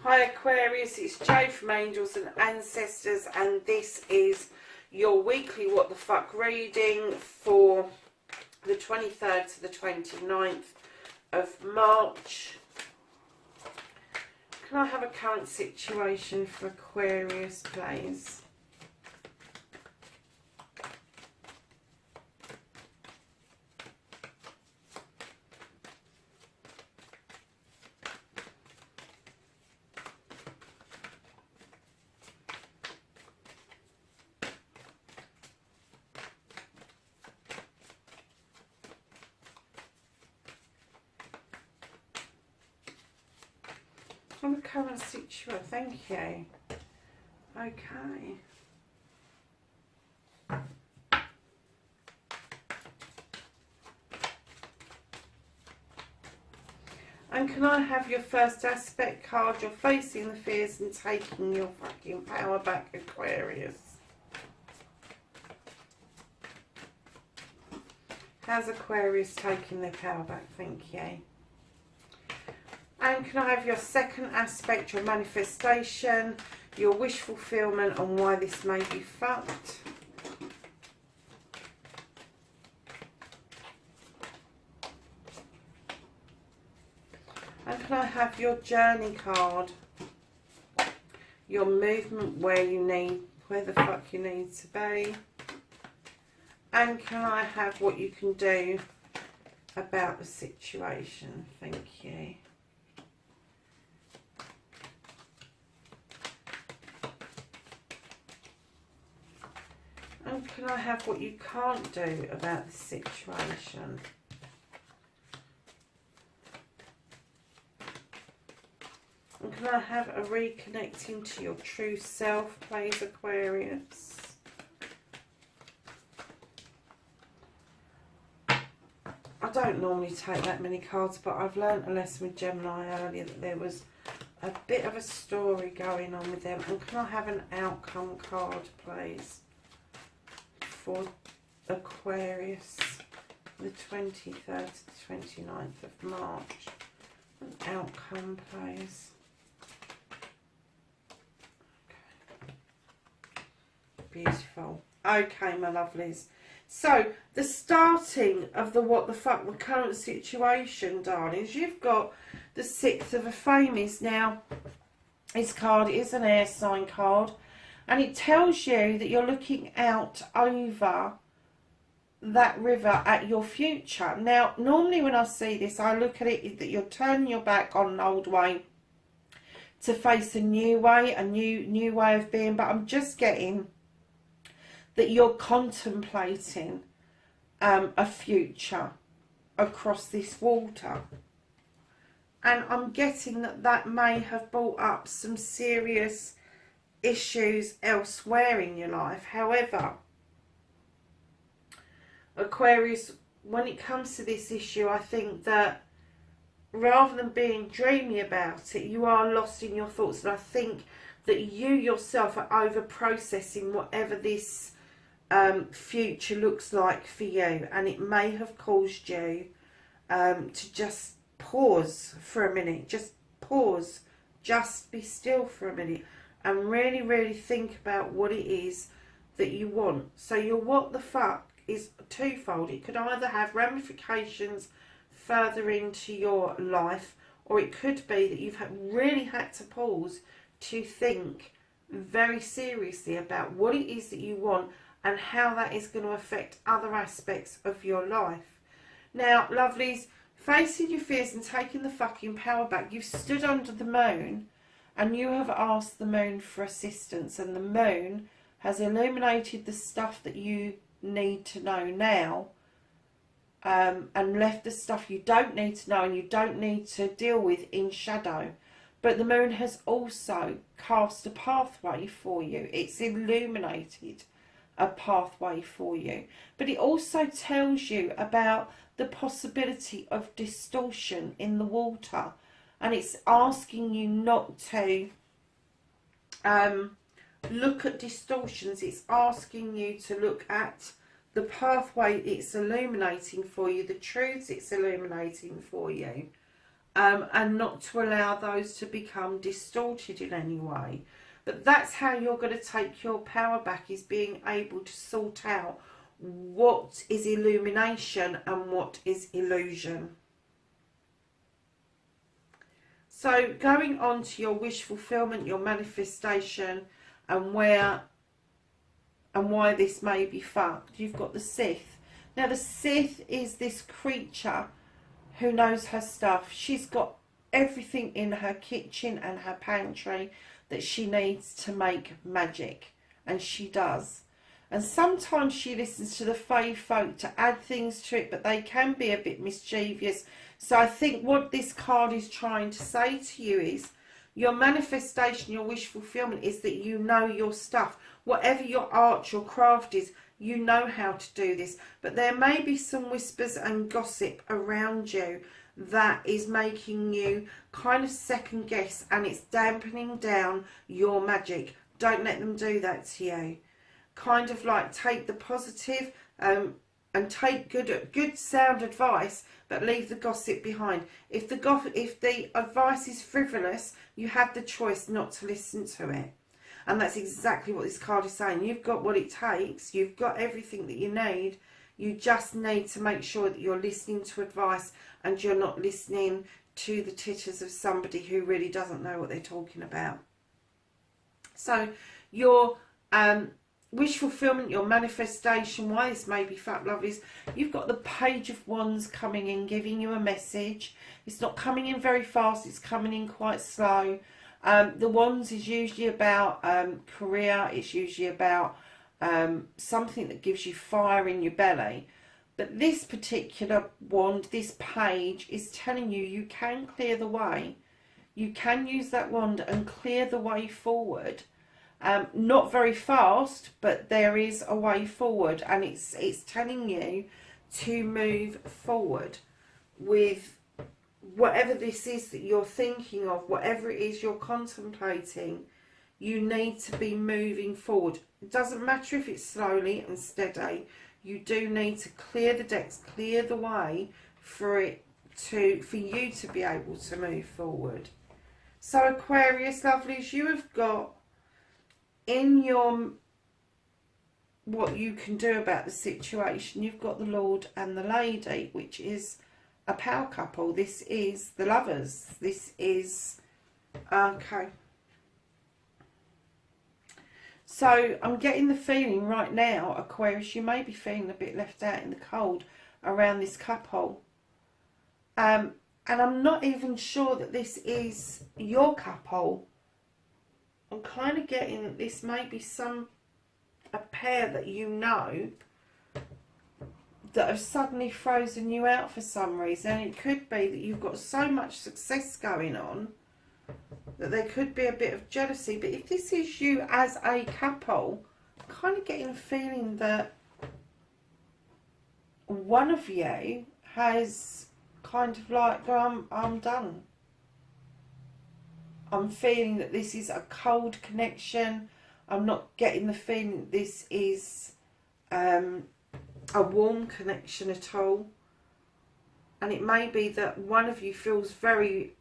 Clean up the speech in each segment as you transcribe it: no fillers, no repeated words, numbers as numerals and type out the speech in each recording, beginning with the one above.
Hi Aquarius, it's Jo from Angels and Ancestors, and this is your weekly What the Fuck reading for the 23rd to the 29th of March. Can I have a current situation for Aquarius, please? On the current situation, thank you. Okay. And can I have your first aspect card? You're facing the fears and taking your fucking power back, Aquarius. How's Aquarius taking their power back? Thank you. And can I have your second aspect, your manifestation, your wish fulfillment, and why this may be fucked? And can I have your journey card, your movement, where the fuck you need to be? And can I have what you can do about the situation? Thank you. And can I have what you can't do about the situation? And can I have a reconnecting to your true self, please, Aquarius? I don't normally take that many cards, but I've learnt a lesson with Gemini earlier that there was a bit of a story going on with them. And can I have an outcome card, please, for Aquarius, the 23rd to the 29th of March? An outcome, please. Okay. Beautiful. Okay, my lovelies. So, the starting of the what the fuck, the current situation, darlings, you've got the 6th of a Famies. Now, this card is an air sign card, and it tells you that you're looking out over that river at your future. Now, normally when I see this, I look at it that you're turning your back on an old way to face a new way, a new way of being. But I'm just getting that you're contemplating a future across this water. And I'm getting that that may have brought up some serious issues elsewhere in your life. However, Aquarius, when it comes to this issue, I think that rather than being dreamy about it, you are lost in your thoughts. And I think that you yourself are over processing whatever this future looks like for you, and it may have caused you to just pause for a minute. Just pause, just be still for a minute, and really think about what it is that you want. So your what the fuck is twofold. It could either have ramifications further into your life, or it could be that you've really had to pause to think very seriously about what it is that you want and how that is going to affect other aspects of your life. Now, lovelies, facing your fears and taking the fucking power back, you've stood under the moon and you have asked the moon for assistance, and the moon has illuminated the stuff that you need to know now, and left the stuff you don't need to know and you don't need to deal with in shadow. But the moon has also cast a pathway for you. It's illuminated a pathway for you. But it also tells you about the possibility of distortion in the water. And it's asking you not to look at distortions. It's asking you to look at the pathway it's illuminating for you, the truths it's illuminating for you, and not to allow those to become distorted in any way. But that's how you're going to take your power back, is being able to sort out what is illumination and what is illusion. So going on to your wish fulfillment, your manifestation, and why this may be fucked. You've got the Sith. Now the Sith is this creature who knows her stuff. She's got everything in her kitchen and her pantry that she needs to make magic, and she does. And sometimes she listens to the fae folk to add things to it, but they can be a bit mischievous. So I think what this card is trying to say to you is your manifestation, your wish fulfillment is that you know your stuff. Whatever your art, your craft is, you know how to do this. But there may be some whispers and gossip around you that is making you kind of second guess, and it's dampening down your magic. Don't let them do that to you. Kind of like take the positive and take good sound advice, but leave the gossip behind. If the advice is frivolous, you have the choice not to listen to it. And that's exactly what this card is saying. You've got what it takes. You've got everything that you need. You just need to make sure that you're listening to advice and you're not listening to the titters of somebody who really doesn't know what they're talking about. So your wish fulfillment, your manifestation, why this may be fucked, love, is you've got the Page of Wands coming in, giving you a message. It's not coming in very fast, it's coming in quite slow. The Wands is usually about career, it's usually about something that gives you fire in your belly. But this particular wand, this page, is telling you you can clear the way. You can use that wand and clear the way forward. Not very fast, but there is a way forward, and it's telling you to move forward with whatever this is that you're thinking of, whatever it is you're contemplating. You need to be moving forward. It doesn't matter if it's slowly and steady. You do need to clear the decks, clear the way for you to be able to move forward. So Aquarius lovelies, you have got in your what you can do about the situation, you've got the Lord and the Lady, which is a power couple. This is the Lovers. This is okay. So I'm getting the feeling right now, Aquarius, you may be feeling a bit left out in the cold around this couple. And I'm not even sure that this is your couple. I'm kind of getting that this may be a pair that you know that have suddenly frozen you out for some reason. And it could be that you've got so much success going on that there could be a bit of jealousy. But if this is you as a couple, I'm kind of getting a feeling that one of you has kind of like, I'm done. I'm feeling that this is a cold connection. I'm not getting the feeling that this is a warm connection at all. And it may be that one of you feels very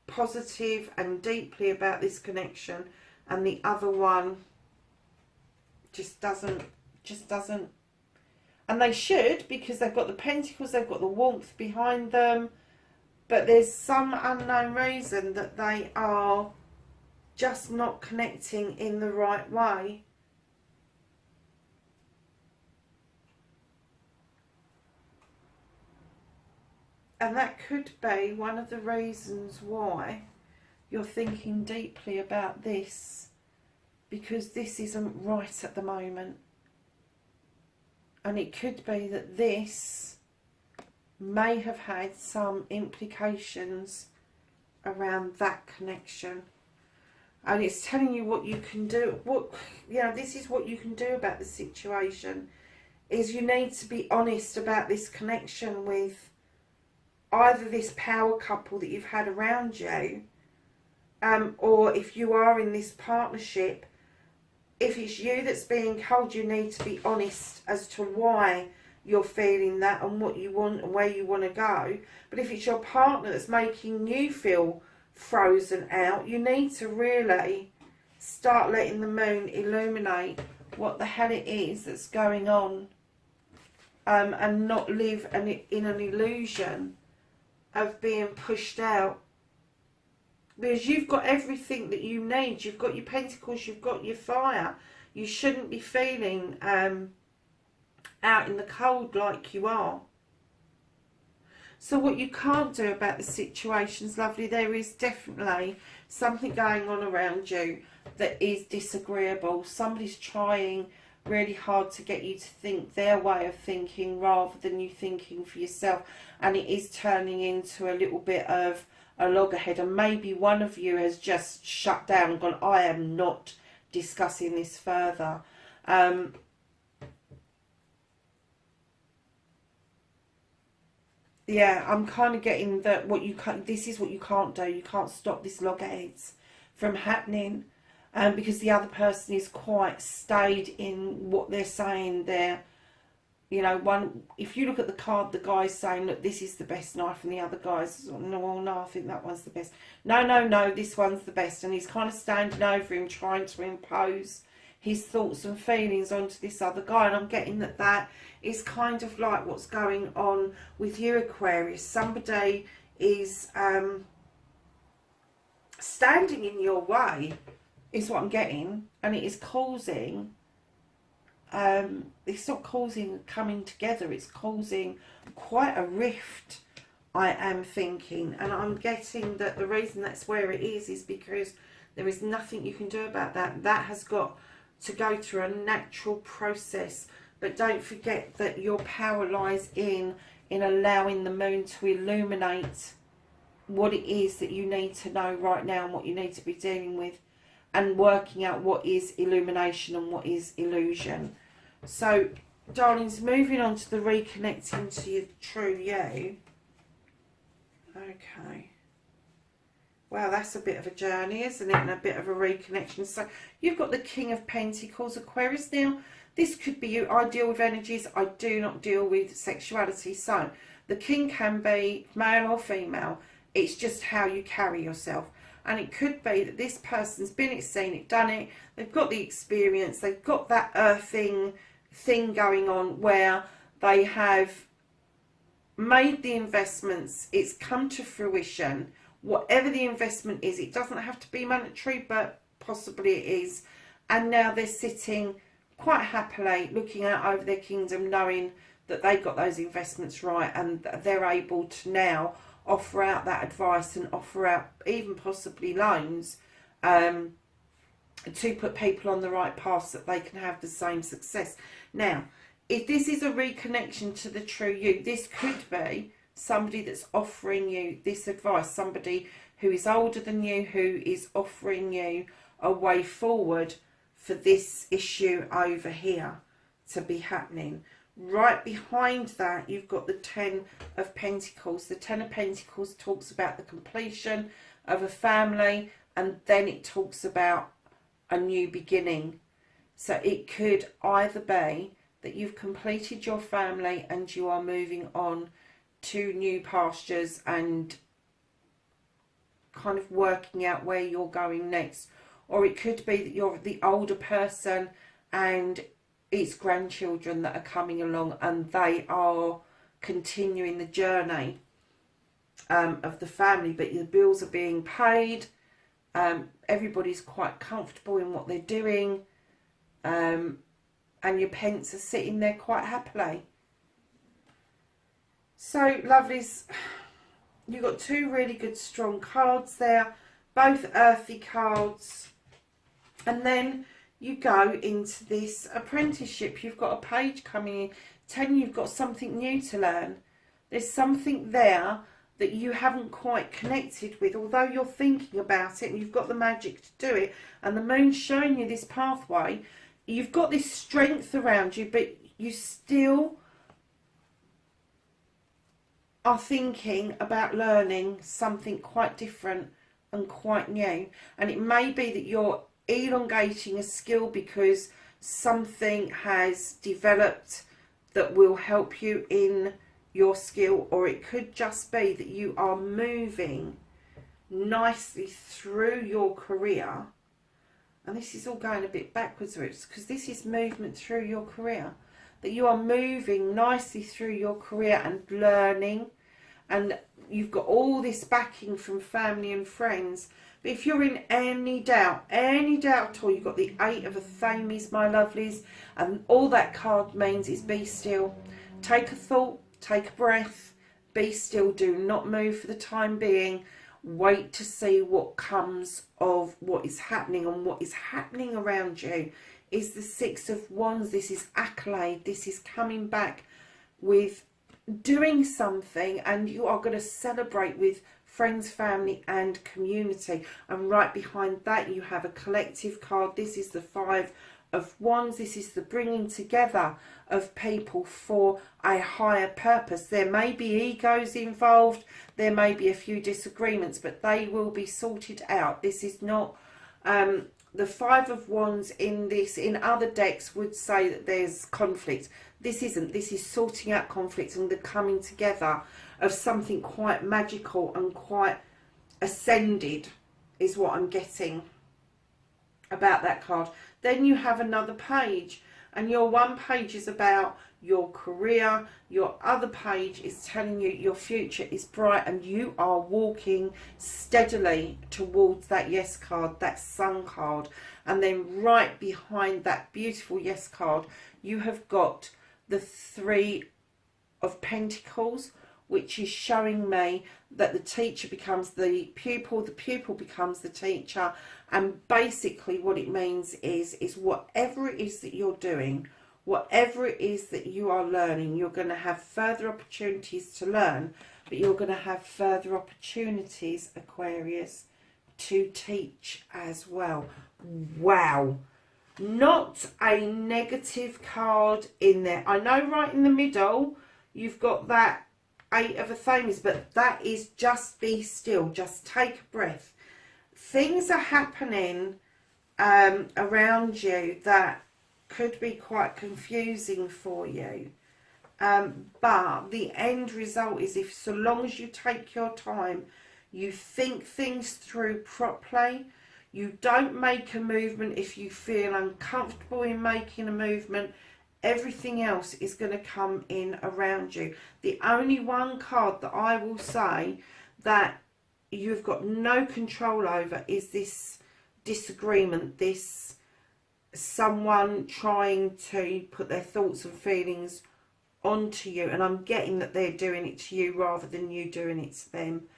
positive and deeply about this connection, and the other one just doesn't. And they should, because they've got the Pentacles, they've got the warmth behind them, but there's some unknown reason that they are just not connecting in the right way. And that could be one of the reasons why you're thinking deeply about this, because this isn't right at the moment. And it could be that this may have had some implications around that connection. And it's telling you what you can do. This is what you can do about the situation. Is you need to be honest about this connection with either this power couple that you've had around you, or if you are in this partnership, if it's you that's being told, you need to be honest as to why you're feeling that and what you want and where you want to go. But if it's your partner that's making you feel frozen out, you need to really start letting the moon illuminate what the hell it is that's going on, and not live in an illusion of being pushed out. Because you've got everything that you need. You've got your pentacles, you've got your fire. You shouldn't be feeling out in the cold like you are. So what you can't do about the situations, lovely, there is definitely something going on around you that is disagreeable. Somebody's trying really hard to get you to think their way of thinking rather than you thinking for yourself. And it is turning into a little bit of a loggerhead. And maybe one of you has just shut down and gone, I am not discussing this further. Yeah, I'm kind of getting that this is what you can't do. You can't stop this loggerheads from happening, because the other person is quite stayed in what they're saying there. You know, if you look at the card, the guy's saying, look, this is the best knife, and the other guy's, no, I think that one's the best. No, this one's the best. And he's kind of standing over him, trying to impose his thoughts and feelings onto this other guy. And I'm getting that is kind of like what's going on with you, Aquarius. Somebody is standing in your way, is what I'm getting, and it is causing, it's not causing coming together, it's causing quite a rift, I am thinking. And I'm getting that the reason that's where it is because there is nothing you can do about that. That has got to go through a natural process. But don't forget that your power lies in allowing the moon to illuminate what it is that you need to know right now and what you need to be dealing with, and working out what is illumination and what is illusion. So, darlings, moving on to the reconnecting to your true you. Okay. Wow, that's a bit of a journey, isn't it? And a bit of a reconnection. So, you've got the King of Pentacles, Aquarius. Now, this could be you. I deal with energies. I do not deal with sexuality. So, the King can be male or female. It's just how you carry yourself. And it could be that this person's been it, seen it, done it. They've got the experience. They've got that earthing thing going on where they have made the investments. It's come to fruition. Whatever the investment is, it doesn't have to be monetary, but possibly it is. And now they're sitting quite happily looking out over their kingdom, knowing that they got those investments right, and they're able to now offer out that advice and offer out even possibly loans to put people on the right path so that they can have the same success. Now, if this is a reconnection to the true you, this could be somebody that's offering you this advice, somebody who is older than you, who is offering you a way forward for this issue over here to be happening. Right behind that, you've got the Ten of Pentacles. The Ten of Pentacles talks about the completion of a family, and then it talks about a new beginning. So it could either be that you've completed your family and you are moving on to new pastures and kind of working out where you're going next. Or it could be that you're the older person and it's grandchildren that are coming along and they are continuing the journey of the family, but your bills are being paid. Everybody's quite comfortable in what they're doing, and your pence are sitting there quite happily. So, lovelies, you've got two really good strong cards there, both earthy cards. And then you go into this apprenticeship. You've got a page coming in telling you've got something new to learn. There's something there that you haven't quite connected with, although you're thinking about it and you've got the magic to do it, and the moon's showing you this pathway. You've got this strength around you, but you still are thinking about learning something quite different and quite new. And it may be that you're elongating a skill because something has developed that will help you in your skill, or it could just be that you are moving nicely through your career. And this is all going a bit backwards, because this is movement through your career, that you are moving nicely through your career and learning, and you've got all this backing from family and friends. But if you're in any doubt at all, you've got the 8 of Athames, my lovelies, and all that card means is be still. Take a thought, take a breath, be still, do not move for the time being. Wait to see what comes of what is happening, and what is happening around you is the 6 of Wands. This is accolade, this is coming back with doing something, and you are going to celebrate with friends, family and community. And right behind that you have a collective card. This is the 5 of Wands. This is the bringing together of people for a higher purpose. There may be egos involved, there may be a few disagreements, but they will be sorted out. This is not the 5 of Wands in other decks would say that there's conflict. This isn't. This is sorting out conflicts and the coming together of something quite magical and quite ascended is what I'm getting about that card. Then you have another page, and your one page is about your career, your other page is telling you your future is bright, and you are walking steadily towards that yes card, that sun card. And then right behind that beautiful yes card you have got the 3 of Pentacles, which is showing me that the teacher becomes the pupil becomes the teacher. And basically what it means is whatever it is that you're doing, whatever it is that you are learning, you're going to have further opportunities to learn, but you're going to have further opportunities, Aquarius, to teach as well. Wow. Not a negative card in there. I know right in the middle you've got that 8 of Athames, but that is just be still, just take a breath. Things are happening around you that could be quite confusing for you, but the end result is, if so long as you take your time, you think things through properly, you don't make a movement if you feel uncomfortable in making a movement, everything else is going to come in around you. The only one card that I will say that you've got no control over is this disagreement, this someone trying to put their thoughts and feelings onto you, and I'm getting that they're doing it to you rather than you doing it to them,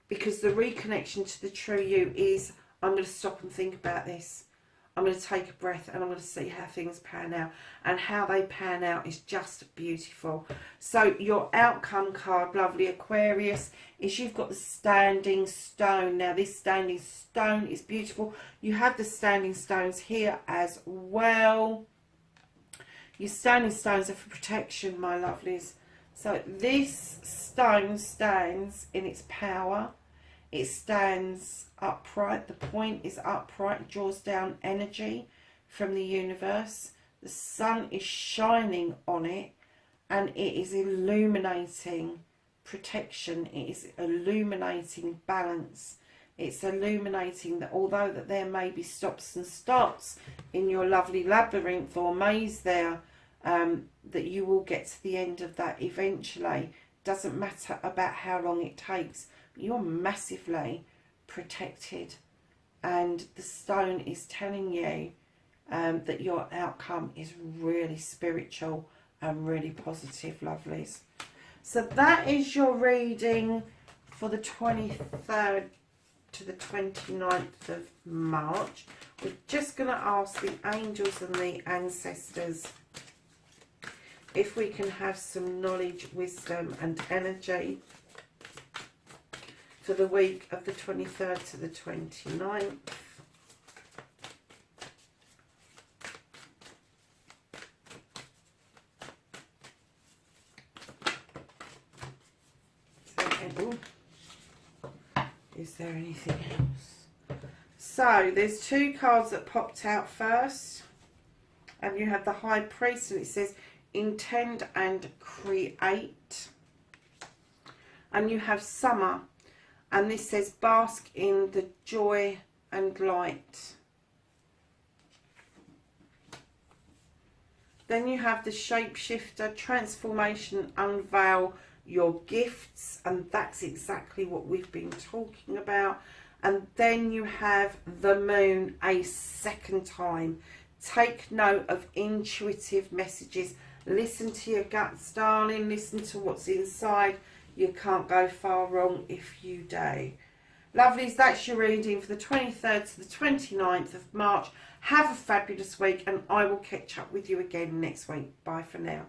because the reconnection to the true you is, I'm going to stop and think about this, I'm going to take a breath, and I'm going to see how things pan out. And how they pan out is just beautiful. So your outcome card, lovely Aquarius, is you've got the standing stone. Now this standing stone is beautiful. You have the standing stones here as well. Your standing stones are for protection, my lovelies. So this stone stands in its power. It stands upright. The point is upright, draws down energy from the universe. The sun is shining on it, and it is illuminating protection. It is illuminating balance. It's illuminating that although that there may be stops and starts in your lovely labyrinth or maze there, that you will get to the end of that eventually. Doesn't matter about how long it takes. You're massively protected, and the stone is telling you that your outcome is really spiritual and really positive, lovelies. So that is your reading for the 23rd to the 29th of March. We're just going to ask the angels and the ancestors if we can have some knowledge, wisdom and energy for the week of the 23rd to the 29th. Ooh. Is there anything else? So there's two cards that popped out first, and you have the High Priest, and it says intend and create, and you have Summer, and this says bask in the joy and light. Then you have the Shapeshifter, transformation, unveil your gifts, and that's exactly what we've been talking about. And then you have the Moon a second time. Take note of intuitive messages. Listen to your guts, darling. Listen to what's inside. You can't go far wrong if you do. Lovelies, that's your reading for the 23rd to the 29th of March. Have a fabulous week, and I will catch up with you again next week. Bye for now.